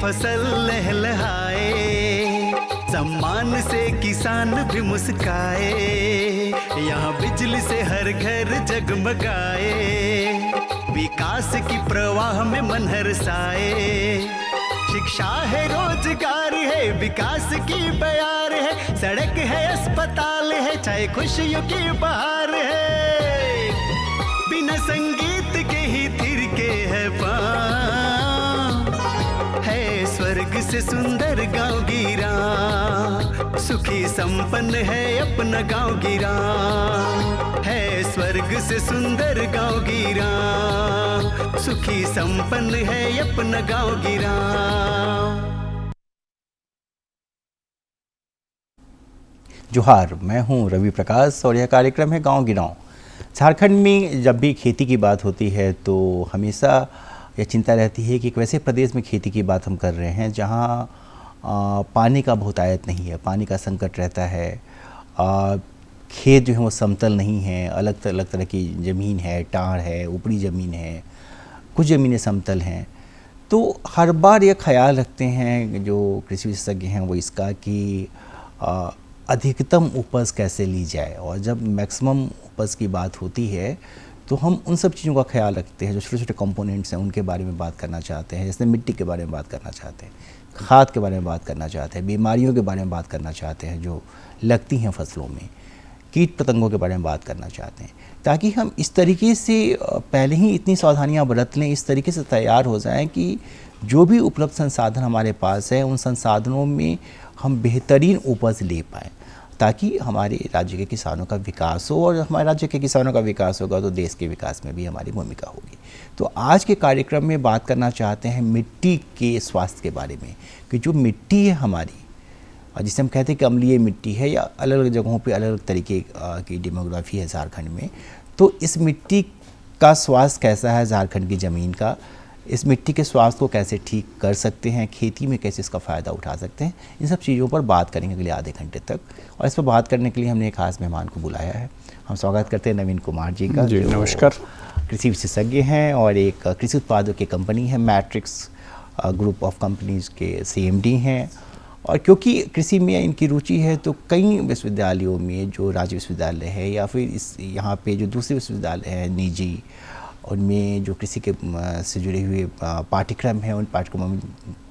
फसल लहलहाए, सम्मान से किसान भी मुस्काए, यहाँ बिजली से हर घर जगमगाए, विकास की प्रवाह में मन हर्षाए। शिक्षा है, रोजगार है, विकास की बयार है, सड़क है, अस्पताल है, चाहे खुशियों की बहार है। बिना संगीत के ही थिरके है पाँव, है स्वर्ग से सुंदर गांव गिरा, सुखी संपन्न है अपना गांव गिरा, है स्वर्ग से सुंदर गांव गिरा, सुखी संपन्न है अपना गांव गिरा। जोहार, मैं हूं रवि प्रकाश और यह कार्यक्रम है गांव गिरांव। झारखंड में जब भी खेती की बात होती है तो हमेशा यह चिंता रहती है कि एक वैसे प्रदेश में खेती की बात हम कर रहे हैं जहां पानी का बहुतायत नहीं है, पानी का संकट रहता है, खेत जो है वो समतल नहीं है, अलग अलग तरह की ज़मीन है, टाड़ है, ऊपरी ज़मीन है, कुछ ज़मीनें समतल हैं। तो हर बार ये ख्याल रखते हैं जो कृषि विशेषज्ञ हैं वो इसका कि अधिकतम उपज कैसे ली जाए, और जब मैक्सिमम उपज की बात होती है तो हम उन सब चीज़ों का ख्याल रखते हैं जो छोटे छोटे कंपोनेंट्स हैं उनके बारे में बात करना चाहते हैं, जैसे मिट्टी के बारे में बात करना चाहते हैं, खाद के बारे में बात करना चाहते हैं, बीमारियों के बारे में बात करना चाहते हैं जो लगती हैं फसलों में, कीट पतंगों के बारे में बात करना चाहते हैं, ताकि हम इस तरीके से पहले ही इतनी सावधानियां बरत लें, इस तरीके से तैयार हो जाएं कि जो भी उपलब्ध संसाधन हमारे पास है उन संसाधनों में हम बेहतरीन उपज ले पाएँ, ताकि हमारे राज्य के किसानों का विकास हो, और हमारे राज्य के किसानों का विकास होगा तो देश के विकास में भी हमारी भूमिका होगी। तो आज के कार्यक्रम में बात करना चाहते हैं मिट्टी के स्वास्थ्य के बारे में, कि जो मिट्टी है हमारी, और जिसे हम कहते हैं कि अम्लीय मिट्टी है, या अलग अलग जगहों पे अलग अलग तरीके की डेमोग्राफी है झारखंड में, तो इस मिट्टी का स्वास्थ्य कैसा है झारखंड की ज़मीन का, इस मिट्टी के स्वास्थ्य को कैसे ठीक कर सकते हैं, खेती में कैसे इसका फ़ायदा उठा सकते हैं, इन सब चीज़ों पर बात करेंगे अगले आधे घंटे तक। और इस पर बात करने के लिए हमने एक खास मेहमान को बुलाया है। हम स्वागत करते हैं नवीन कुमार जी का। जी नमस्कार। कृषि विशेषज्ञ हैं और एक कृषि उत्पादों की कंपनी है मैट्रिक्स ग्रुप ऑफ कंपनीज़ के CMD हैं। और क्योंकि कृषि में इनकी रुचि है तो कई विश्वविद्यालयों में, जो राज्य विश्वविद्यालय है या फिर इस यहाँ पे जो दूसरे विश्वविद्यालय हैं निजी, उनमें जो कृषि के से जुड़े हुए पाठ्यक्रम हैं उन पाठ्यक्रमों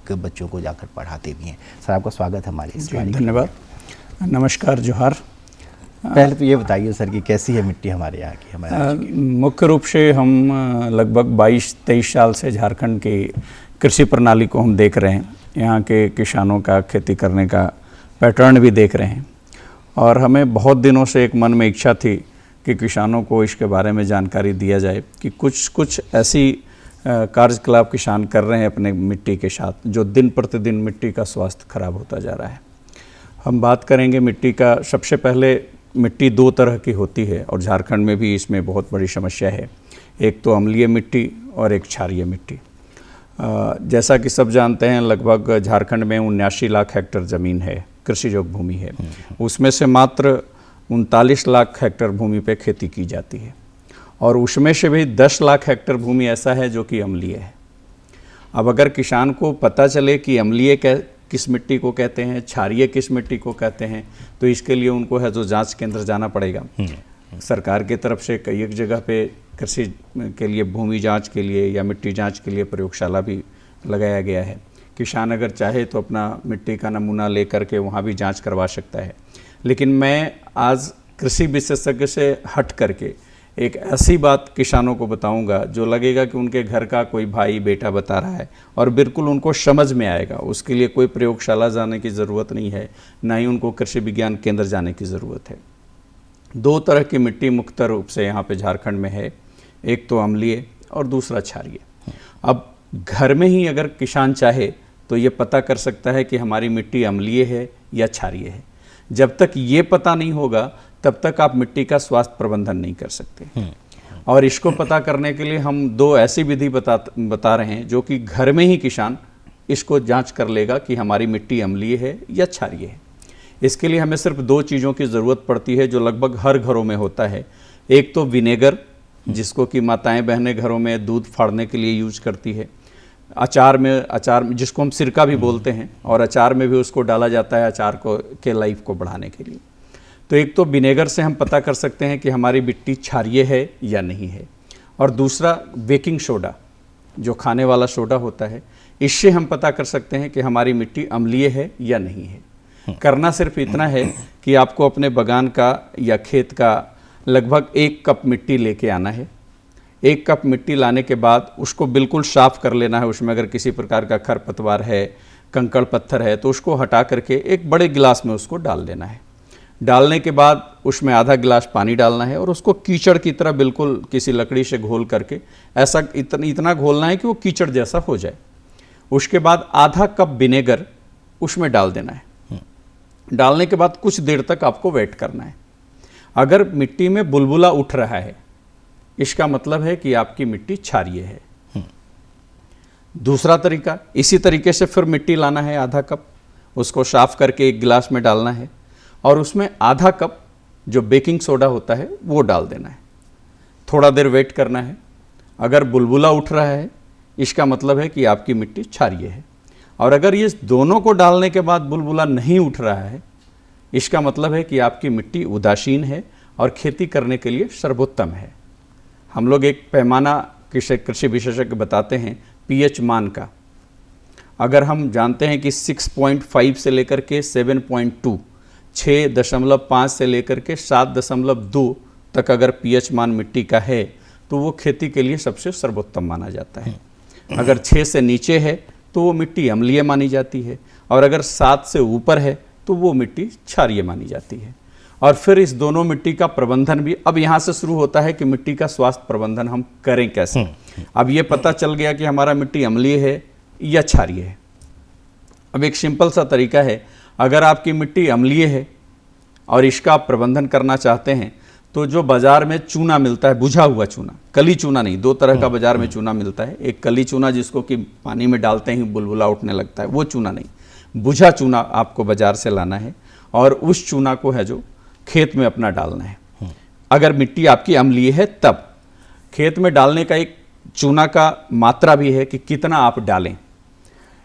के बच्चों को जाकर पढ़ाते भी हैं। सर, आपका स्वागत है हमारे इस कार्यक्रम। धन्यवाद, नमस्कार, जोहार। पहले तो ये बताइए सर कि कैसी है मिट्टी हमारे यहाँ की, हमारे मुख्य रूप से हम लगभग 22-23 साल से झारखंड की कृषि प्रणाली को हम देख रहे हैं, यहाँ के किसानों का खेती करने का पैटर्न भी देख रहे हैं, और हमें बहुत दिनों से एक मन में इच्छा थी कि किसानों को इसके बारे में जानकारी दिया जाए कि कुछ ऐसी कार्यकलाप किसान कर रहे हैं अपने मिट्टी के साथ जो दिन प्रतिदिन मिट्टी का स्वास्थ्य खराब होता जा रहा है। हम बात करेंगे मिट्टी का। सबसे पहले मिट्टी 2 तरह की होती है और झारखंड में भी इसमें बहुत बड़ी समस्या है। एक तो अम्लीय मिट्टी और एक क्षारीय मिट्टी। जैसा कि सब जानते हैं लगभग झारखंड में 79 लाख हेक्टेयर ज़मीन है, कृषि योग्य भूमि है, उसमें से मात्र 39 लाख हेक्टेयर भूमि पे खेती की जाती है, और उसमें से भी 10 लाख हेक्टेयर भूमि ऐसा है जो कि अम्लीय है। अब अगर किसान को पता चले कि अम्लीय किस मिट्टी को कहते हैं, क्षारीय किस मिट्टी को कहते हैं, तो इसके लिए उनको है जो जांच केंद्र जाना पड़ेगा। सरकार की तरफ से कई एक जगह पे कृषि के लिए भूमि जांच के लिए या मिट्टी जांच के लिए प्रयोगशाला भी लगाया गया है। किसान अगर चाहे तो अपना मिट्टी का नमूना ले करके वहाँ भी जाँच करवा सकता है। लेकिन मैं आज कृषि विशेषज्ञ से हट करके एक ऐसी बात किसानों को बताऊंगा जो लगेगा कि उनके घर का कोई भाई बेटा बता रहा है और बिल्कुल उनको समझ में आएगा। उसके लिए कोई प्रयोगशाला जाने की ज़रूरत नहीं है, ना ही उनको कृषि विज्ञान केंद्र जाने की ज़रूरत है। 2 तरह की मिट्टी मुख्य रूप से यहाँ पे झारखंड में है, एक तो अम्लीय और दूसरा क्षारीय। अब घर में ही अगर किसान चाहे तो ये पता कर सकता है कि हमारी मिट्टी अम्लीय है या क्षारीय है। जब तक ये पता नहीं होगा तब तक आप मिट्टी का स्वास्थ्य प्रबंधन नहीं कर सकते। और इसको पता करने के लिए हम 2 ऐसी विधि बता रहे हैं जो कि घर में ही किसान इसको जांच कर लेगा कि हमारी मिट्टी अम्लीय है या क्षारीय है। इसके लिए हमें सिर्फ 2 चीज़ों की ज़रूरत पड़ती है जो लगभग हर घरों में होता है। एक तो विनेगर, जिसको कि माताएं बहनें घरों में दूध फाड़ने के लिए यूज करती है। अचार में जिसको हम सिरका भी बोलते हैं, और अचार में भी उसको डाला जाता है अचार को के लाइफ को बढ़ाने के लिए। तो एक तो विनेगर से हम पता कर सकते हैं कि हमारी मिट्टी क्षारीय है या नहीं है, और दूसरा बेकिंग सोडा जो खाने वाला सोडा होता है, इससे हम पता कर सकते हैं कि हमारी मिट्टी अम्लीय है या नहीं है। करना सिर्फ इतना है कि आपको अपने बगान का या खेत का लगभग 1 कप मिट्टी लेके आना है। 1 कप मिट्टी लाने के बाद उसको बिल्कुल साफ़ कर लेना है। उसमें अगर किसी प्रकार का खरपतवार है, कंकड़ पत्थर है, तो उसको हटा करके एक बड़े गिलास में उसको डाल देना है। डालने के बाद उसमें आधा गिलास पानी डालना है और उसको कीचड़ की तरह बिल्कुल किसी लकड़ी से घोल करके ऐसा इतना घोलना है कि वो कीचड़ जैसा हो जाए। उसके बाद आधा कप विनेगर उसमें डाल देना है। डालने के बाद कुछ देर तक आपको वेट करना है। अगर मिट्टी में बुलबुला उठ रहा है, इसका मतलब है कि आपकी मिट्टी क्षारीय है। दूसरा तरीका, इसी तरीके से फिर मिट्टी लाना है आधा कप, उसको साफ करके 1 गिलास में डालना है और उसमें आधा कप जो बेकिंग सोडा होता है वो डाल देना है। थोड़ा देर वेट करना है। अगर बुलबुला उठ रहा है, इसका मतलब है कि आपकी मिट्टी क्षारीय है। और अगर ये दोनों को डालने के बाद बुलबुला नहीं उठ रहा है, इसका मतलब है कि आपकी मिट्टी उदासीन है और खेती करने के लिए सर्वोत्तम है। हम लोग एक पैमाना कृषि विशेषज्ञ बताते हैं पीएच मान का। अगर हम जानते हैं कि 6.5 से लेकर के 7.2, 6.5 से लेकर के 7.2 तक अगर पीएच मान मिट्टी का है तो वो खेती के लिए सबसे सर्वोत्तम माना जाता है। अगर 6 से नीचे है तो वो मिट्टी अम्लीय मानी जाती है, और अगर 7 से ऊपर है तो वो मिट्टी क्षारीय मानी जाती है। और फिर इस दोनों मिट्टी का प्रबंधन भी अब यहाँ से शुरू होता है कि मिट्टी का स्वास्थ्य प्रबंधन हम करें कैसे। अब ये पता चल गया कि हमारा मिट्टी अम्लीय है या क्षारीय है। अब एक सिंपल सा तरीका है, अगर आपकी मिट्टी अम्लीय है और इसका आप प्रबंधन करना चाहते हैं तो जो बाजार में चूना मिलता है, बुझा हुआ चूना, कली चूना नहीं, 2 तरह का बाजार में चूना मिलता है। एक कली चूना जिसको कि पानी में डालते ही बुलबुला उठने लगता है, वो चूना नहीं, बुझा चूना आपको बाजार से लाना है और उस चूना को है जो खेत में अपना डालना है। अगर मिट्टी आपकी अम्लीय है तब खेत में डालने का एक चूना का मात्रा भी है कि कितना आप डालें।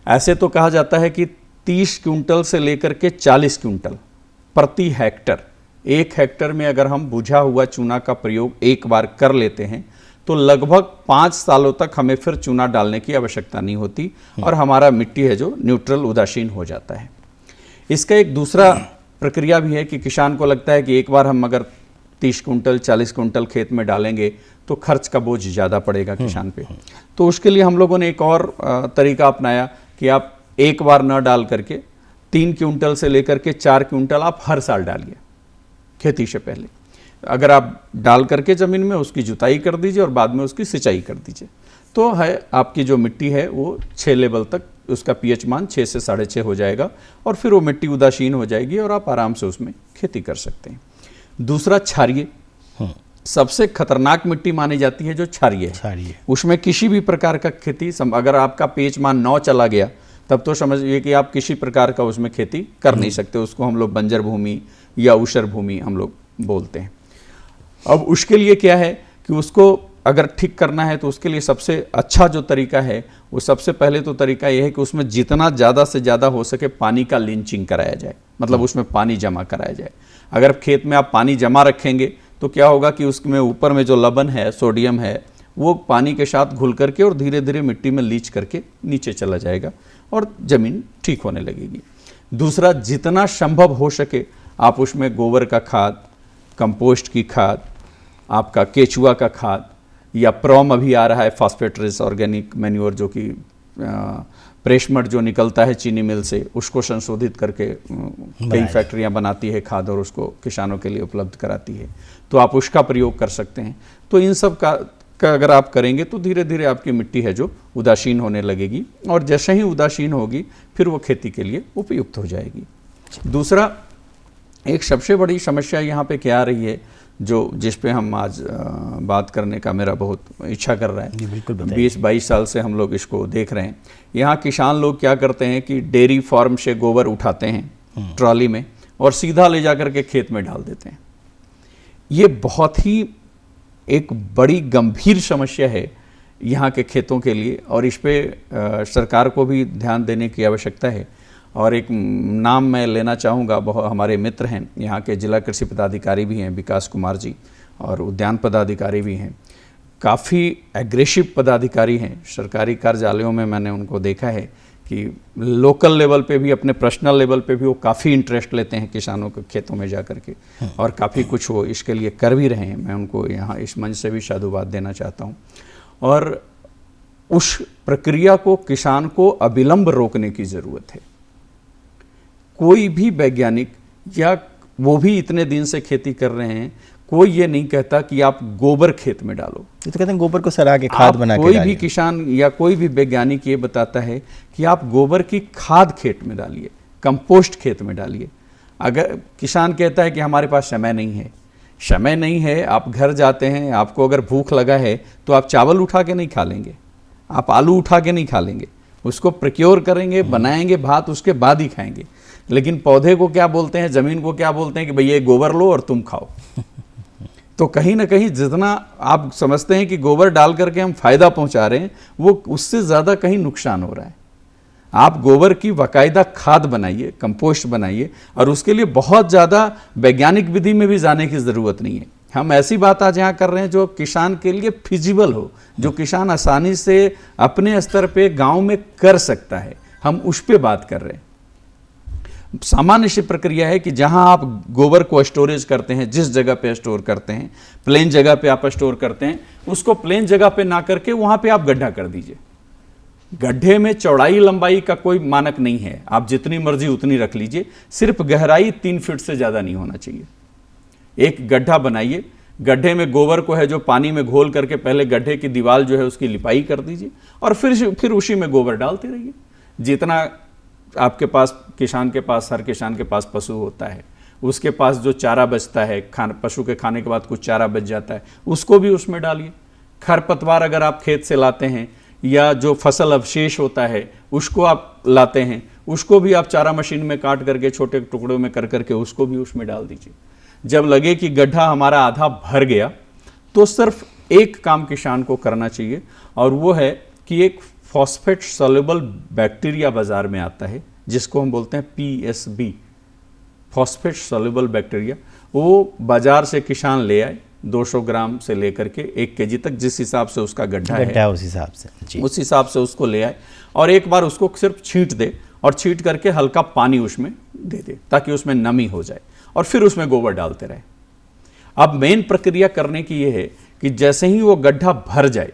ऐसे तो कहा जाता है कि 30 क्विंटल से लेकर के 40 क्विंटल प्रति हेक्टर। 1 हेक्टर में अगर हम बुझा हुआ चूना का प्रयोग एक बार कर लेते हैं तो लगभग 5 सालों तक हमें फिर चूना डालने की आवश्यकता नहीं होती और हमारा मिट्टी है जो न्यूट्रल उदासीन हो जाता है। इसका एक दूसरा प्रक्रिया भी है कि किसान को लगता है कि एक बार हम अगर 30 कुंटल 40 कुंटल खेत में डालेंगे तो खर्च का बोझ ज़्यादा पड़ेगा किसान पे। तो उसके लिए हम लोगों ने एक और तरीका अपनाया कि आप एक बार न डाल करके 3 क्विंटल से लेकर के 4 क्विंटल आप हर साल डालिए खेती से पहले। अगर आप डाल करके ज़मीन में उसकी जुताई कर दीजिए और बाद में उसकी सिंचाई कर दीजिए तो है आपकी जो मिट्टी है वो 6 लेवल तक उसका पीएच मान 6 से 6.5 हो जाएगा और फिर वो मिट्टी उदासीन हो जाएगी और आप आराम से उसमें खेती कर सकते हैं। दूसरा क्षारीय, सबसे खतरनाक मिट्टी मानी जाती है जो क्षारीय है। उसमें किसी भी प्रकार का खेती, अगर आपका पीएच मान 9 चला गया तब तो समझिए कि आप किसी प्रकार का उसमें खेती कर नहीं सकते। उसको हम लोग बंजर भूमि या ऊसर भूमि हम लोग बोलते हैं। अब उसके लिए क्या है कि उसको अगर ठीक करना है तो उसके लिए सबसे अच्छा जो तरीका है वो सबसे पहले तो तरीका ये है कि उसमें जितना ज़्यादा से ज़्यादा हो सके पानी का लिंचिंग कराया जाए, मतलब उसमें पानी जमा कराया जाए। अगर खेत में आप पानी जमा रखेंगे तो क्या होगा कि उसमें ऊपर में जो लवण है, सोडियम है, वो पानी के साथ घुल करके और धीरे धीरे मिट्टी में लीच करके नीचे चला जाएगा और ज़मीन ठीक होने लगेगी। दूसरा, जितना संभव हो सके आप उसमें गोबर का खाद, कंपोस्ट की खाद, आपका केचुआ का खाद या प्रॉम अभी आ रहा है फॉस्फेट रिच ऑर्गेनिक मैन्योर जो कि प्रेशमट जो निकलता है चीनी मिल से, उसको संशोधित करके कई फैक्ट्रियां बनाती है खाद और उसको किसानों के लिए उपलब्ध कराती है, तो आप उसका प्रयोग कर सकते हैं। तो इन सब का अगर आप करेंगे तो धीरे धीरे आपकी मिट्टी है जो उदासीन होने लगेगी और जैसे ही उदासीन होगी फिर वो खेती के लिए उपयुक्त हो जाएगी। दूसरा, एक सबसे बड़ी समस्या यहाँ पे क्या आ रही है जो जिस पे हम आज बात करने का मेरा बहुत इच्छा कर रहा है। 20-22 साल से हम लोग इसको देख रहे हैं। यहाँ किसान लोग क्या करते हैं कि डेयरी फार्म से गोबर उठाते हैं ट्रॉली में और सीधा ले जा कर के खेत में डाल देते हैं। ये बहुत ही एक बड़ी गंभीर समस्या है यहाँ के खेतों के लिए, और इस पे सरकार को भी ध्यान देने की आवश्यकता है। और एक नाम मैं लेना चाहूँगा, बहुत हमारे मित्र हैं यहाँ के, जिला कृषि पदाधिकारी भी हैं विकास कुमार जी, और उद्यान पदाधिकारी भी हैं, काफ़ी एग्रेसिव पदाधिकारी हैं। सरकारी कार्यालयों में मैंने उनको देखा है कि लोकल लेवल पे भी, अपने पर्सनल लेवल पे भी वो काफ़ी इंटरेस्ट लेते हैं किसानों के खेतों में जा कर के, और काफ़ी कुछ वो इसके लिए कर भी रहे हैं। मैं उनको यहाँ इस मंच से भी साधुवाद देना चाहता हूँ। और उस प्रक्रिया को किसान को अविलंब रोकने की ज़रूरत है। कोई भी वैज्ञानिक, या वो भी इतने दिन से खेती कर रहे हैं, कोई ये नहीं कहता कि आप गोबर खेत में डालो। ये तो कहते हैं गोबर को सड़ा के खाद बना के कोई भी डालिए। किसान या कोई भी वैज्ञानिक ये बताता है कि आप गोबर की खाद खेत में डालिए, कंपोस्ट खेत में डालिए। अगर किसान कहता है कि हमारे पास समय नहीं है, समय नहीं है, आप घर जाते हैं, आपको अगर भूख लगा है तो आप चावल उठा के नहीं खा लेंगे, आप आलू उठा के नहीं खा लेंगे, उसको प्रोक्योर करेंगे, बनाएंगे भात, उसके बाद ही खाएंगे। लेकिन पौधे को क्या बोलते हैं, ज़मीन को क्या बोलते हैं कि भैया गोबर लो और तुम खाओ। तो कहीं ना कहीं जितना आप समझते हैं कि गोबर डाल करके हम फायदा पहुंचा रहे हैं, वो उससे ज़्यादा कहीं नुकसान हो रहा है। आप गोबर की बाकायदा खाद बनाइए, कंपोस्ट बनाइए, और उसके लिए बहुत ज़्यादा वैज्ञानिक विधि में भी जाने की ज़रूरत नहीं है। हम ऐसी बात आज यहाँ कर रहे हैं जो किसान के लिए फिजिबल हो, जो किसान आसानी से अपने स्तर पे गांव में कर सकता है, हम उस पर बात कर रहे हैं। सामान्य सी प्रक्रिया है कि जहां आप गोबर को स्टोरेज करते हैं, जिस जगह पे स्टोर करते हैं, प्लेन जगह पे आप स्टोर करते हैं, उसको प्लेन जगह पे ना करके वहां पे आप गड्ढा कर दीजिए। गड्ढे में चौड़ाई लंबाई का कोई मानक नहीं है, आप जितनी मर्जी उतनी रख लीजिए, सिर्फ गहराई 3 फीट से ज़्यादा नहीं होना चाहिए। एक गड्ढा बनाइए, गड्ढे में गोबर को है जो पानी में घोल करके पहले गड्ढे की दीवार जो है उसकी लिपाई कर दीजिए, और फिर उसी में गोबर डालते रहिए। जितना आपके पास, किसान के पास, हर किसान के पास पशु होता है, उसके पास जो चारा बचता है, पशु के खाने के बाद कुछ चारा बच जाता है, उसको भी उसमें डालिए। खरपतवार अगर आप खेत से लाते हैं, या जो फसल अवशेष होता है उसको आप लाते हैं, उसको भी आप चारा मशीन में काट करके छोटे टुकड़ों में कर करके उसको भी उसमें डाल दीजिए। जब लगे कि गड्ढा हमारा आधा भर गया, तो सिर्फ एक काम किसान को करना चाहिए, और वो है कि एक फॉस्फेट सॉल्युबल बैक्टीरिया बाजार में आता है, जिसको हम बोलते हैं PSB, फॉस्फेट सॉल्युबल बैक्टीरिया। वो बाजार से किसान ले आए, 200 ग्राम से लेकर के 1 केजी तक, जिस हिसाब से उसका गड्ढा है उस हिसाब से जी, उस हिसाब से उसको ले आए, और एक बार उसको सिर्फ छींट दे, और छींट करके हल्का पानी उसमें दे दे ताकि उसमें नमी हो जाए, और फिर उसमें गोबर डालते रहे। अब मेन प्रक्रिया करने की ये है कि जैसे ही वो गड्ढा भर जाए,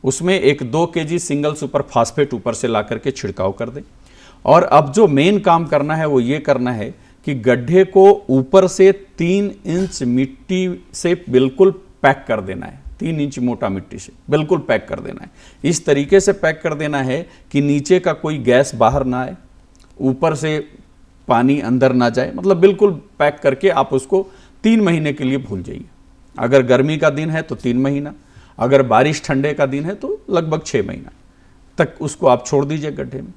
उसमें 1-2 केजी सिंगल सुपर फास्फेट ऊपर से ला करके छिड़काव कर दें। और अब जो मेन काम करना है वो ये करना है कि गड्ढे को ऊपर से 3 इंच मिट्टी से बिल्कुल पैक कर देना है, 3 इंच मोटा मिट्टी से बिल्कुल पैक कर देना है। इस तरीके से पैक कर देना है कि नीचे का कोई गैस बाहर ना आए, ऊपर से पानी अंदर ना जाए, मतलब बिल्कुल पैक करके आप उसको 3 महीने के लिए भूल जाइए। अगर गर्मी का दिन है तो 3 महीना, अगर बारिश ठंडे का दिन है तो लगभग 6 महीना तक उसको आप छोड़ दीजिए गड्ढे में।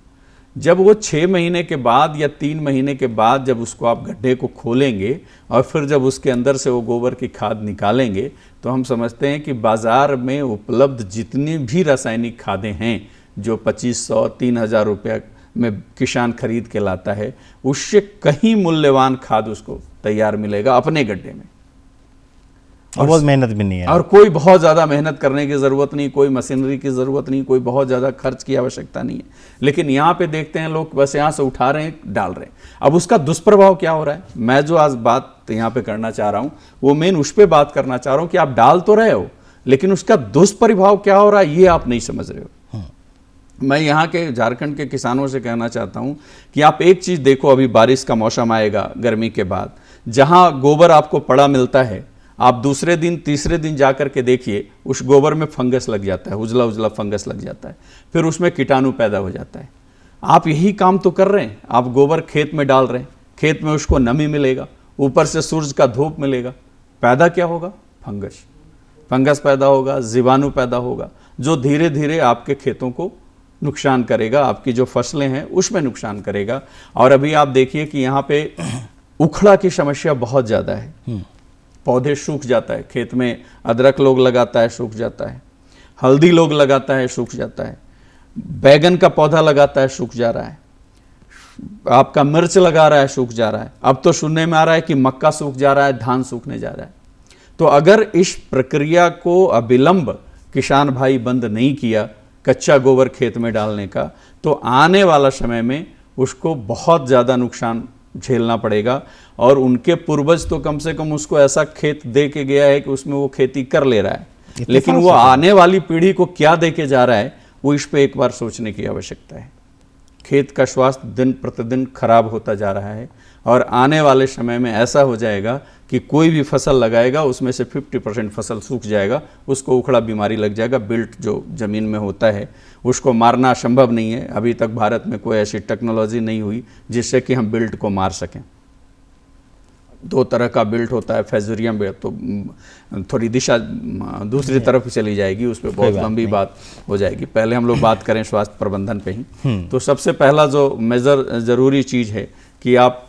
जब वो 6 महीने के बाद या 3 महीने के बाद जब उसको आप गड्ढे को खोलेंगे, और फिर जब उसके अंदर से वो गोबर की खाद निकालेंगे, तो हम समझते हैं कि बाज़ार में उपलब्ध जितनी भी रासायनिक खादें हैं जो 2500-3000 रुपये में किसान खरीद के लाता है, उससे कहीं मूल्यवान खाद उसको तैयार मिलेगा अपने गड्ढे में। और बहुत मेहनत भी नहीं है, और कोई बहुत ज़्यादा मेहनत करने की ज़रूरत नहीं, कोई मशीनरी की ज़रूरत नहीं, कोई बहुत ज़्यादा खर्च की आवश्यकता नहीं है। लेकिन यहाँ पे देखते हैं लोग बस यहाँ से उठा रहे हैं, डाल रहे हैं। अब उसका दुष्प्रभाव क्या हो रहा है, मैं जो आज बात यहाँ पे करना चाह रहा हूँ वो मेन उस पर बात करना चाह रहा हूँ कि आप डाल तो रहे हो, लेकिन उसका दुष्प्रभाव क्या हो रहा है ये आप नहीं समझ रहे हो। मैं यहाँ के झारखंड के किसानों से कहना चाहता हूँ कि आप एक चीज़ देखो, अभी बारिश का मौसम आएगा गर्मी के बाद, जहाँ गोबर आपको पड़ा मिलता है, आप दूसरे दिन तीसरे दिन जा कर के देखिए उस गोबर में फंगस लग जाता है, उजला उजला फंगस लग जाता है, फिर उसमें कीटाणु पैदा हो जाता है। आप यही काम तो कर रहे हैं, आप गोबर खेत में डाल रहे हैं, खेत में उसको नमी मिलेगा, ऊपर से सूरज का धूप मिलेगा, पैदा क्या होगा, फंगस पैदा होगा, जीवाणु पैदा होगा, जो धीरे धीरे आपके खेतों को नुकसान करेगा, आपकी जो फसलें हैं उसमें नुकसान करेगा। और अभी आप देखिए कि यहाँ पे उखड़ा की समस्या बहुत ज़्यादा है, पौधे सूख जाता है, खेत में अदरक लोग लगाता है सूख जाता है, हल्दी लोग लगाता है, सूख जाता है। बैगन का पौधा लगाता है, सूख जा रहा है। आपका मिर्च लगा रहा है, सूख जा रहा है। अब तो सुनने में आ रहा है कि मक्का सूख जा रहा है, धान सूखने जा रहा है। तो अगर इस प्रक्रिया को अविलंब किसान भाई बंद नहीं किया कच्चा गोबर खेत में डालने का, तो आने वाला समय में उसको बहुत ज़्यादा नुकसान झेलना पड़ेगा। और उनके पूर्वज तो कम से कम उसको ऐसा खेत दे के गया है कि उसमें वो खेती कर ले रहा है, लेकिन वो आने वाली पीढ़ी को क्या दे के जा रहा है, वो इस पे एक बार सोचने की आवश्यकता है। खेत का स्वास्थ्य दिन प्रतिदिन खराब होता जा रहा है और आने वाले समय में ऐसा हो जाएगा कि कोई भी फसल लगाएगा उसमें से 50% फसल सूख जाएगा, उसको उखड़ा बीमारी लग जाएगा। बिल्ट जो ज़मीन में होता है उसको मारना संभव नहीं है। अभी तक भारत में कोई ऐसी टेक्नोलॉजी नहीं हुई जिससे कि हम बिल्ट को मार सकें। 2 तरह का बिल्ट होता है, फेजुरियम बिल्ट, तो थोड़ी दिशा दूसरी तरफ चली जाएगी, उस पर बहुत लंबी बात हो जाएगी। पहले हम लोग बात करें स्वास्थ्य प्रबंधन पे ही। तो सबसे पहला जो मेजर ज़रूरी चीज़ है कि आप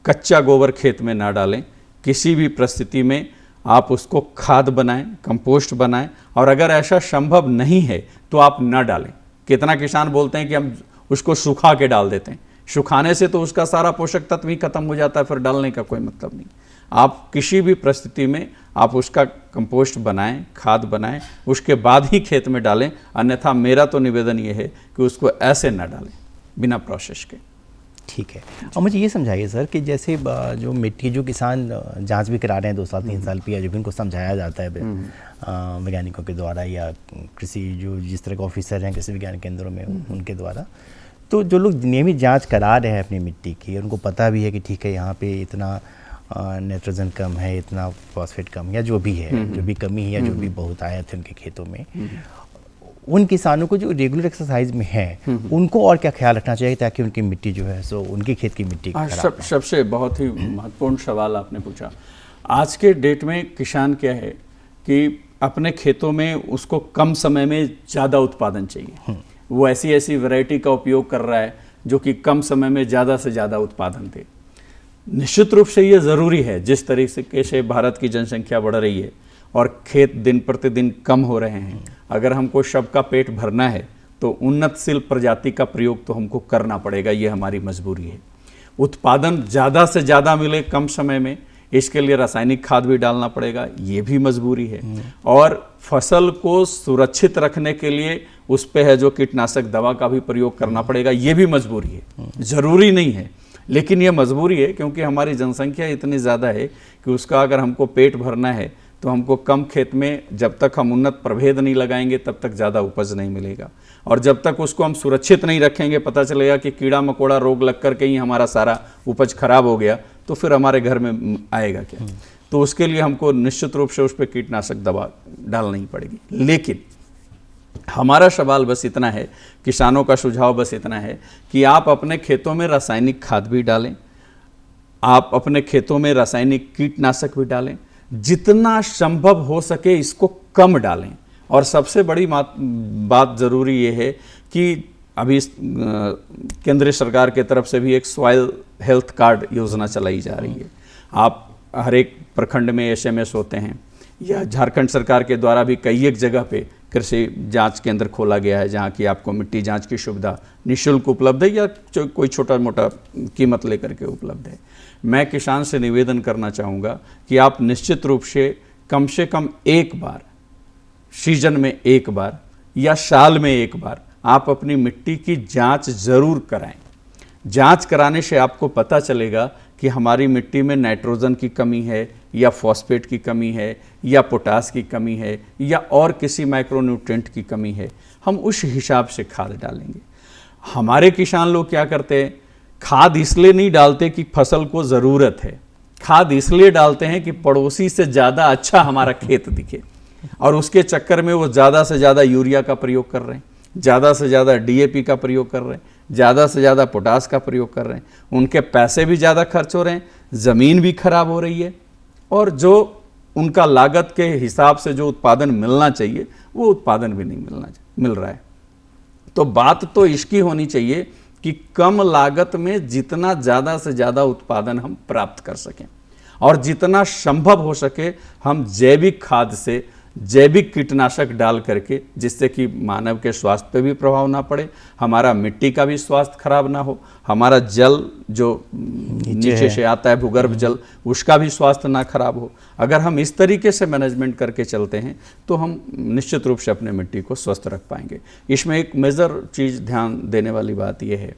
कच्चा गोबर खेत में ना डालें, किसी भी परिस्थिति में आप उसको खाद बनाएं, कंपोस्ट बनाएं, और अगर ऐसा संभव नहीं है तो आप ना डालें। कितना किसान बोलते हैं कि हम उसको सुखा के डाल देते हैं। सुखाने से तो उसका सारा पोषक तत्व ही खत्म हो जाता है, फिर डालने का कोई मतलब नहीं। आप किसी भी परिस्थिति में आप उसका कंपोस्ट बनाएं, खाद बनाएं, उसके बाद ही खेत में डालें। अन्यथा मेरा तो निवेदन ये है कि उसको ऐसे ना डालें बिना प्रोसेस के। ठीक है। और मुझे ये समझाइए सर कि जैसे जो मिट्टी जो किसान जांच भी करा रहे हैं 2 साल 3 साल पे, जो भी उनको समझाया जाता है वैज्ञानिकों के द्वारा या कृषि जो जिस तरह के ऑफिसर हैं कृषि विज्ञान केंद्रों में उनके द्वारा, तो जो लोग नियमित जांच करा रहे हैं अपनी मिट्टी की, उनको पता भी है कि ठीक है यहाँ पे इतना नाइट्रोजन कम है, इतना फॉस्फेट कम, या जो भी है, जो भी कमी है या जो भी बहुत आया थे उनके खेतों में, उन किसानों को जो रेगुलर एक्सरसाइज में है उनको और क्या ख्याल रखना चाहिए ताकि उनकी मिट्टी जो है सो उनकी खेत की मिट्टी सबसे बहुत ही महत्वपूर्ण सवाल आपने पूछा। आज के डेट में किसान क्या है कि अपने खेतों में उसको कम समय में ज़्यादा उत्पादन चाहिए। वो ऐसी वैरायटी का उपयोग कर रहा है जो कि कम समय में ज़्यादा से ज़्यादा उत्पादन दे। निश्चित रूप से ये ज़रूरी है, जिस तरीके से भारत की जनसंख्या बढ़ रही है और खेत दिन प्रतिदिन कम हो रहे हैं। अगर हमको सबका पेट भरना है तो उन्नतशील प्रजाति का प्रयोग तो हमको करना पड़ेगा, ये हमारी मजबूरी है। उत्पादन ज़्यादा से ज़्यादा मिले कम समय में, इसके लिए रासायनिक खाद भी डालना पड़ेगा, ये भी मजबूरी है। और फसल को सुरक्षित रखने के लिए उस पे है जो कीटनाशक दवा का भी प्रयोग करना पड़ेगा, ये भी मजबूरी है। ज़रूरी नहीं है लेकिन ये मजबूरी है, क्योंकि हमारी जनसंख्या इतनी ज़्यादा है कि उसका अगर हमको पेट भरना है तो हमको कम खेत में जब तक हम उन्नत प्रभेद नहीं लगाएंगे तब तक ज़्यादा उपज नहीं मिलेगा। और जब तक उसको हम सुरक्षित नहीं रखेंगे, पता चलेगा कि कीड़ा मकोड़ा रोग लग कर के ही हमारा सारा उपज खराब हो गया, तो फिर हमारे घर में आएगा क्या। तो उसके लिए हमको निश्चित रूप से उस पर कीटनाशक दवा डालनी पड़ेगी। लेकिन हमारा सवाल बस इतना है, किसानों का सुझाव बस इतना है कि आप अपने खेतों में रासायनिक खाद भी डालें, आप अपने खेतों में रासायनिक कीटनाशक भी डालें, जितना संभव हो सके इसको कम डालें। और सबसे बड़ी बात ज़रूरी ये है कि अभी केंद्र सरकार के तरफ से भी एक सॉइल हेल्थ कार्ड योजना चलाई जा रही है। आप हर एक प्रखंड में SMS होते हैं, या झारखंड सरकार के द्वारा भी कई एक जगह पे कृषि जांच केंद्र खोला गया है जहाँ की आपको मिट्टी जांच की सुविधा निःशुल्क उपलब्ध है या कोई छोटा मोटा कीमत लेकर के उपलब्ध है। मैं किसान से निवेदन करना चाहूँगा कि आप निश्चित रूप से कम एक बार, सीजन में एक बार या साल में एक बार आप अपनी मिट्टी की जांच ज़रूर कराएं। जांच कराने से आपको पता चलेगा कि हमारी मिट्टी में नाइट्रोजन की कमी है या फॉस्फेट की कमी है या पोटास की कमी है या और किसी माइक्रोन्यूट्रिएंट की कमी है। हम उस हिसाब से खाद डालेंगे। हमारे किसान लोग क्या करते हैं, खाद इसलिए नहीं डालते कि फसल को ज़रूरत है, खाद इसलिए डालते हैं कि पड़ोसी से ज़्यादा अच्छा हमारा खेत दिखे, और उसके चक्कर में वो ज़्यादा से ज़्यादा यूरिया का प्रयोग कर रहे हैं, ज़्यादा से ज़्यादा DAP का प्रयोग कर रहे हैं, ज़्यादा से ज़्यादा पोटास का प्रयोग कर रहे हैं। उनके पैसे भी ज़्यादा खर्च हो रहे हैं, ज़मीन भी खराब हो रही है, और जो उनका लागत के हिसाब से जो उत्पादन मिलना चाहिए वो उत्पादन भी नहीं मिल रहा है। तो बात तो इसकी होनी चाहिए कि कम लागत में जितना ज़्यादा से ज़्यादा उत्पादन हम प्राप्त कर सकें, और जितना संभव हो सके हम जैविक खाद से जैविक कीटनाशक डाल करके, जिससे कि मानव के स्वास्थ्य पे भी प्रभाव ना पड़े, हमारा मिट्टी का भी स्वास्थ्य खराब ना हो, हमारा जल जो नीचे से आता है भूगर्भ जल, उसका भी स्वास्थ्य ना खराब हो। अगर हम इस तरीके से मैनेजमेंट करके चलते हैं तो हम निश्चित रूप से अपने मिट्टी को स्वस्थ रख पाएंगे। इसमें एक मेजर चीज़ ध्यान देने वाली बात यह है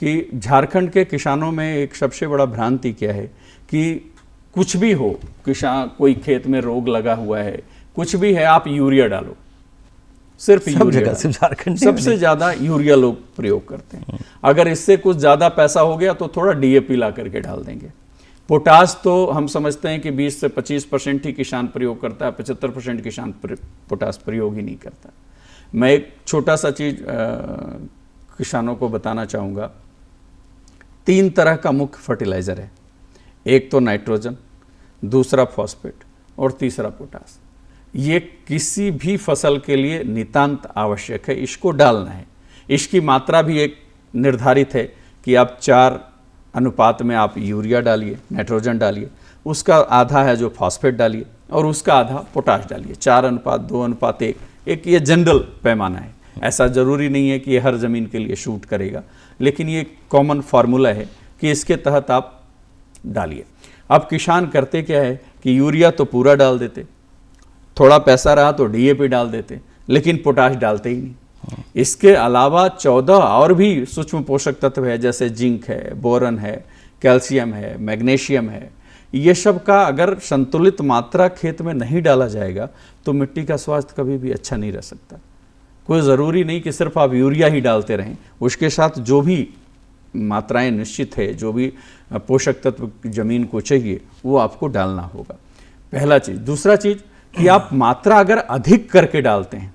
कि झारखंड के किसानों में एक सबसे बड़ा भ्रांति क्या है कि कुछ भी हो, किसान कोई खेत में रोग लगा हुआ है, कुछ भी है, आप यूरिया डालो, सिर्फ यूरिया डालो। झारखंड सबसे ज्यादा यूरिया लोग प्रयोग करते हैं। अगर इससे कुछ ज्यादा पैसा हो गया तो थोड़ा डीएपी ला करके डाल देंगे। पोटास तो हम समझते हैं कि 20 से 25% ही किसान प्रयोग करता है, 75% किसान पोटास प्रयोग ही नहीं करता। मैं एक छोटा सा चीज किसानों को बताना चाहूँगा। 3 तरह का मुख्य फर्टिलाइज़र है, एक तो नाइट्रोजन, दूसरा फॉस्फेट और तीसरा पोटास। ये किसी भी फसल के लिए नितांत आवश्यक है, इसको डालना है। इसकी मात्रा भी एक निर्धारित है कि आप 4 अनुपात में आप यूरिया डालिए, नाइट्रोजन डालिए, उसका आधा है जो फॉस्फेट डालिए और उसका आधा पोटाश डालिए। 4:2:1 एक ये जनरल पैमाना है। ऐसा ज़रूरी नहीं है कि ये हर ज़मीन के लिए शूट करेगा, लेकिन ये कॉमन फार्मूला है कि इसके तहत आप डालिए। अब किसान करते क्या है कि यूरिया तो पूरा डाल देते, थोड़ा पैसा रहा तो डीएपी डाल देते, लेकिन पोटाश डालते ही नहीं। इसके अलावा 14 और भी सूक्ष्म पोषक तत्व है, जैसे जिंक है, बोरन है, कैल्शियम है, मैग्नीशियम है। ये सब का अगर संतुलित मात्रा खेत में नहीं डाला जाएगा तो मिट्टी का स्वास्थ्य कभी भी अच्छा नहीं रह सकता। कोई ज़रूरी नहीं कि सिर्फ आप यूरिया ही डालते रहें, उसके साथ जो भी मात्राएं निश्चित है, जो भी पोषक तत्व जमीन को चाहिए वो आपको डालना होगा, पहला चीज़। दूसरा चीज़ कि आप मात्रा अगर अधिक करके डालते हैं,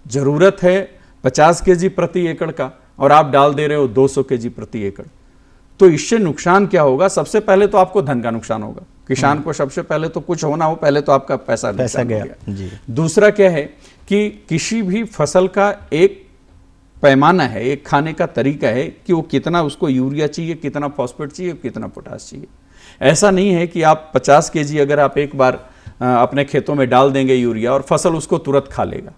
ज़रूरत है 50 केजी प्रति एकड़ का और आप डाल दे रहे हो 200 केजी प्रति एकड़, तो इससे नुकसान क्या होगा? सबसे पहले तो आपको धन का नुकसान होगा। किसान को सबसे पहले तो कुछ होना हो, पहले तो आपका पैसा गया जी। दूसरा क्या है कि किसी भी फसल का एक पैमाना है, एक खाने का तरीका है कि वो कितना उसको यूरिया चाहिए, कितना फॉस्फेट चाहिए, कितना पोटाश चाहिए। ऐसा नहीं है कि आप 50 केजी अगर आप एक बार अपने खेतों में डाल देंगे यूरिया और फसल उसको तुरंत खा लेगा,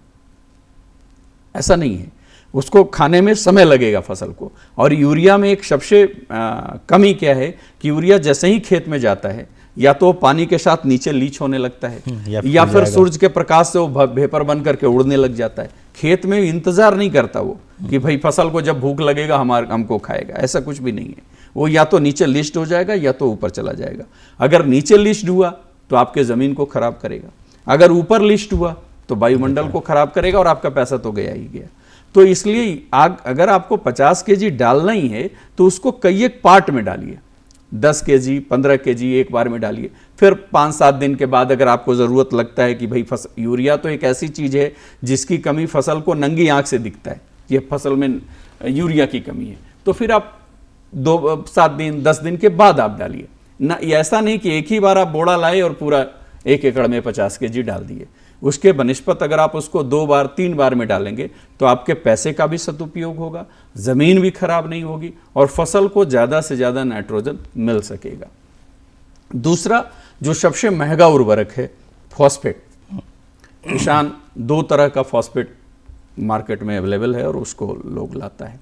ऐसा नहीं है। उसको खाने में समय लगेगा फसल को। और यूरिया में एक सबसे कमी क्या है कि यूरिया जैसे ही खेत में जाता है, या तो पानी के साथ नीचे लीच होने लगता है या फिर सूरज के प्रकाश से वो वेपर बन करके उड़ने लग जाता है। खेत में इंतजार नहीं करता वो कि भाई फसल को जब भूख लगेगा हमको खाएगा, ऐसा कुछ भी नहीं है। वो या तो नीचे लिस्ट हो जाएगा या तो ऊपर चला जाएगा। अगर नीचे लिस्ट हुआ तो आपके ज़मीन को खराब करेगा, अगर ऊपर लिस्ट हुआ तो वायुमंडल को खराब करेगा और आपका पैसा तो गया ही गया। तो इसलिए अगर आपको 50 केजी डालना ही है तो उसको कई एक पार्ट में डालिए, 10 केजी 15 केजी एक बार में डालिए। फिर 5-7 दिन के बाद अगर आपको ज़रूरत लगता है कि भाई यूरिया तो एक ऐसी चीज़ है जिसकी कमी फसल को नंगी आंख से दिखता है, ये फसल में यूरिया की कमी है, तो फिर आप 7 दिन 10 दिन के बाद आप डालिए ना। ऐसा नहीं कि एक ही बार आप बोड़ा लाए और पूरा 1 एकड़ में 50 केजी डाल दिए। उसके बनिस्पत अगर आप उसको 2 बार 3 बार में डालेंगे तो आपके पैसे का भी सदुपयोग होगा, ज़मीन भी खराब नहीं होगी और फसल को ज़्यादा से ज़्यादा नाइट्रोजन मिल सकेगा। दूसरा जो सबसे महंगा उर्वरक है फॉस्फेट। किसान 2 तरह का फॉस्फेट मार्केट में अवेलेबल है और उसको लोग लाता है।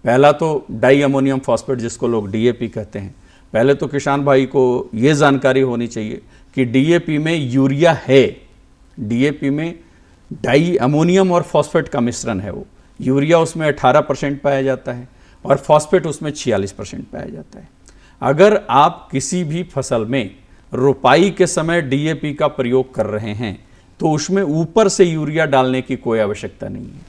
पहला तो डाई अमोनियम फॉस्फेट, जिसको लोग डीएपी कहते हैं। पहले तो किसान भाई को ये जानकारी होनी चाहिए कि डीएपी में यूरिया है, डीएपी में डाई अमोनियम और फॉस्फेट का मिश्रण है। वो यूरिया उसमें 18% पाया जाता है और फॉस्फेट उसमें 46% पाया जाता है। अगर आप किसी भी फसल में रोपाई के समय डीएपी का प्रयोग कर रहे हैं तो उसमें ऊपर से यूरिया डालने की कोई आवश्यकता नहीं है,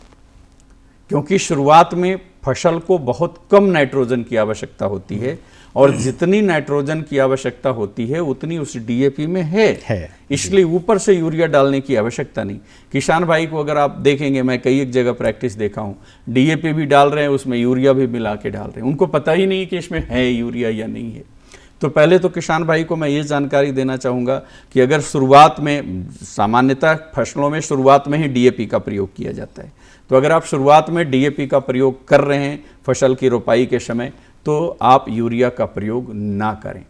क्योंकि शुरुआत में फसल को बहुत कम नाइट्रोजन की आवश्यकता होती है और जितनी नाइट्रोजन की आवश्यकता होती है उतनी उस डीएपी में है। इसलिए ऊपर से यूरिया डालने की आवश्यकता नहीं। किसान भाई को अगर आप देखेंगे, मैं कई एक जगह प्रैक्टिस देखा हूँ, डीएपी भी डाल रहे हैं, उसमें यूरिया भी मिला के डाल रहे हैं, उनको पता ही नहीं कि इसमें है यूरिया या नहीं है। तो पहले तो किसान भाई को मैं ये जानकारी देना चाहूँगा कि अगर शुरुआत में, सामान्यतः फसलों में शुरुआत में ही डीएपी का प्रयोग किया जाता है, तो अगर आप शुरुआत में डीएपी का प्रयोग कर रहे हैं फसल की रोपाई के समय, तो आप यूरिया का प्रयोग ना करें।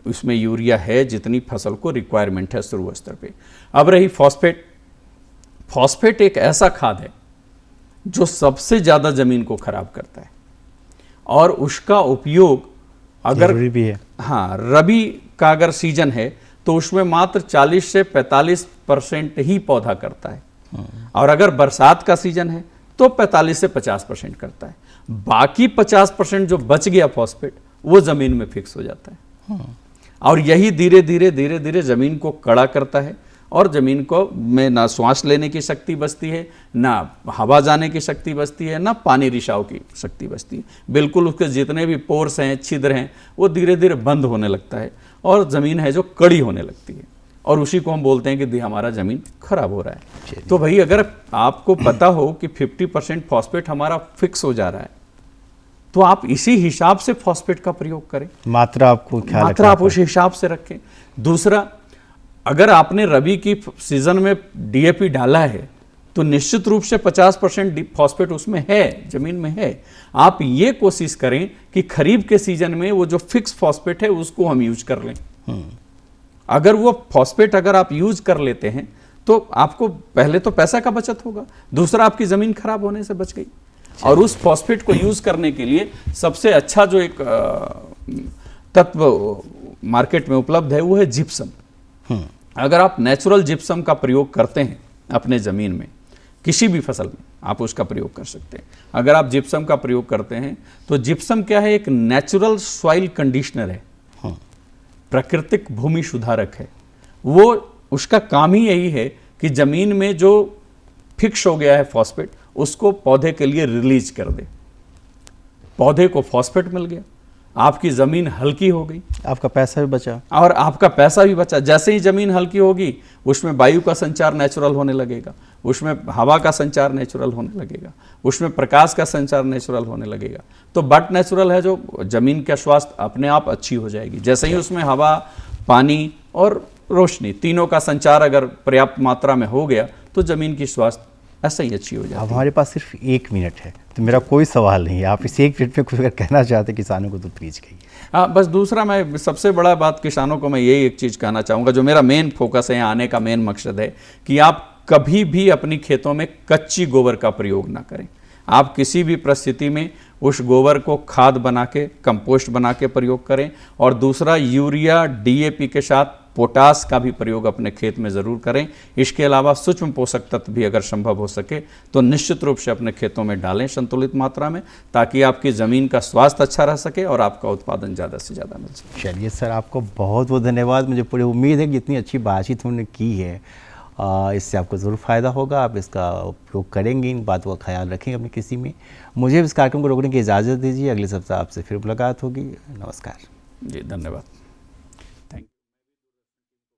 उसमें यूरिया है जितनी फसल को रिक्वायरमेंट है शुरू स्तर पे। अब रही फॉस्फेट, फॉस्फेट एक ऐसा खाद है जो सबसे ज़्यादा ज़मीन को खराब करता है और उसका उपयोग अगर जरूरी भी है। हाँ, रबी का अगर सीजन है तो उसमें मात्र 40 से 45% ही पौधा करता है, और अगर बरसात का सीजन है तो 45 से 50% करता है। बाकी 50% जो बच गया फॉस्फेट वो जमीन में फिक्स हो जाता है, और यही धीरे धीरे धीरे धीरे जमीन को कड़ा करता है, और जमीन को में ना श्वास लेने की शक्ति बचती है, ना हवा जाने की शक्ति बचती है, ना पानी रिसाव की शक्ति बचती है। बिल्कुल उसके जितने भी पोर्स हैं, छिद्र हैं, वो धीरे धीरे बंद होने लगता है और ज़मीन है जो कड़ी होने लगती है, और उसी को हम बोलते हैं कि हमारा ज़मीन खराब हो रहा है। तो भाई अगर आपको पता हो कि 50% फॉस्फेट हमारा फिक्स हो जा रहा है, तो आप इसी हिसाब से फॉस्फेट का प्रयोग करें, मात्रा आपको ख्याल मात्रा आप उस हिसाब से रखें। दूसरा, अगर आपने रबी की सीजन में डीएपी डाला है तो निश्चित रूप से 50% फॉस्फेट उसमें है, जमीन में है। आप ये कोशिश करें कि खरीफ के सीजन में वो जो फिक्स फॉस्फेट है उसको हम यूज कर लें। अगर वो फॉस्फेट अगर आप यूज कर लेते हैं तो आपको पहले तो पैसा का बचत होगा, दूसरा आपकी जमीन खराब होने से बच गई। और उस फॉस्फेट को यूज करने के लिए सबसे अच्छा जो एक तत्व मार्केट में उपलब्ध है वो है जिप्सम। अगर आप नेचुरल जिप्सम का प्रयोग करते हैं अपने ज़मीन में, किसी भी फसल में आप उसका प्रयोग कर सकते हैं। अगर आप जिप्सम का प्रयोग करते हैं तो जिप्सम क्या है, एक नेचुरल सॉइल कंडीशनर है, प्राकृतिक भूमि सुधारक है। वो उसका काम ही यही है कि ज़मीन में जो फिक्स हो गया है फॉस्फेट उसको पौधे के लिए रिलीज कर दे। पौधे को फॉस्फेट मिल गया, आपकी ज़मीन हल्की हो गई, आपका पैसा भी बचा, और आपका पैसा भी बचा। जैसे ही ज़मीन हल्की होगी उसमें वायु का संचार नेचुरल होने लगेगा, उसमें हवा का संचार नेचुरल होने लगेगा, उसमें प्रकाश का संचार नेचुरल होने लगेगा। तो बट नेचुरल है जो ज़मीन का स्वास्थ्य अपने आप अच्छी हो जाएगी। जैसे ही उसमें हवा, पानी और रोशनी तीनों का संचार अगर पर्याप्त मात्रा में हो गया तो ज़मीन की स्वास्थ्य ऐसा ही अच्छी हो जाती है। अब हमारे पास सिर्फ 1 मिनट है तो मेरा कोई सवाल नहीं है, आप इस 1 मिनट में कुछ अगर कहना चाहते किसानों को तो प्लीज कहिए। हाँ, बस दूसरा मैं सबसे बड़ा बात किसानों को मैं यही एक चीज़ कहना चाहूँगा, जो मेरा मेन फोकस है यहाँ आने का मेन मकसद है कि आप कभी भी अपनी खेतों में कच्ची गोबर का प्रयोग ना करें। आप किसी भी परिस्थिति में उस गोबर को खाद बना के, कंपोस्ट बना के प्रयोग करें। और दूसरा, यूरिया, डीएपी के साथ पोटास का भी प्रयोग अपने खेत में ज़रूर करें। इसके अलावा सूक्ष्म पोषक तत्व भी अगर संभव हो सके तो निश्चित रूप से अपने खेतों में डालें संतुलित मात्रा में, ताकि आपकी ज़मीन का स्वास्थ्य अच्छा रह सके और आपका उत्पादन ज़्यादा से ज़्यादा मिल सके। चलिए सर, आपको बहुत बहुत धन्यवाद। मुझे पूरी उम्मीद है कि जितनी अच्छी बातचीत हमने की है इससे आपको ज़रूर फ़ायदा होगा, आप इसका उपयोग करेंगे, इन बातों का ख्याल रखेंगे अपनी किसी में। मुझे इस कार्यक्रम को रोकने की इजाज़त दीजिए, अगले सप्ताह आपसे फिर मुलाकात होगी। नमस्कार। जी, धन्यवाद।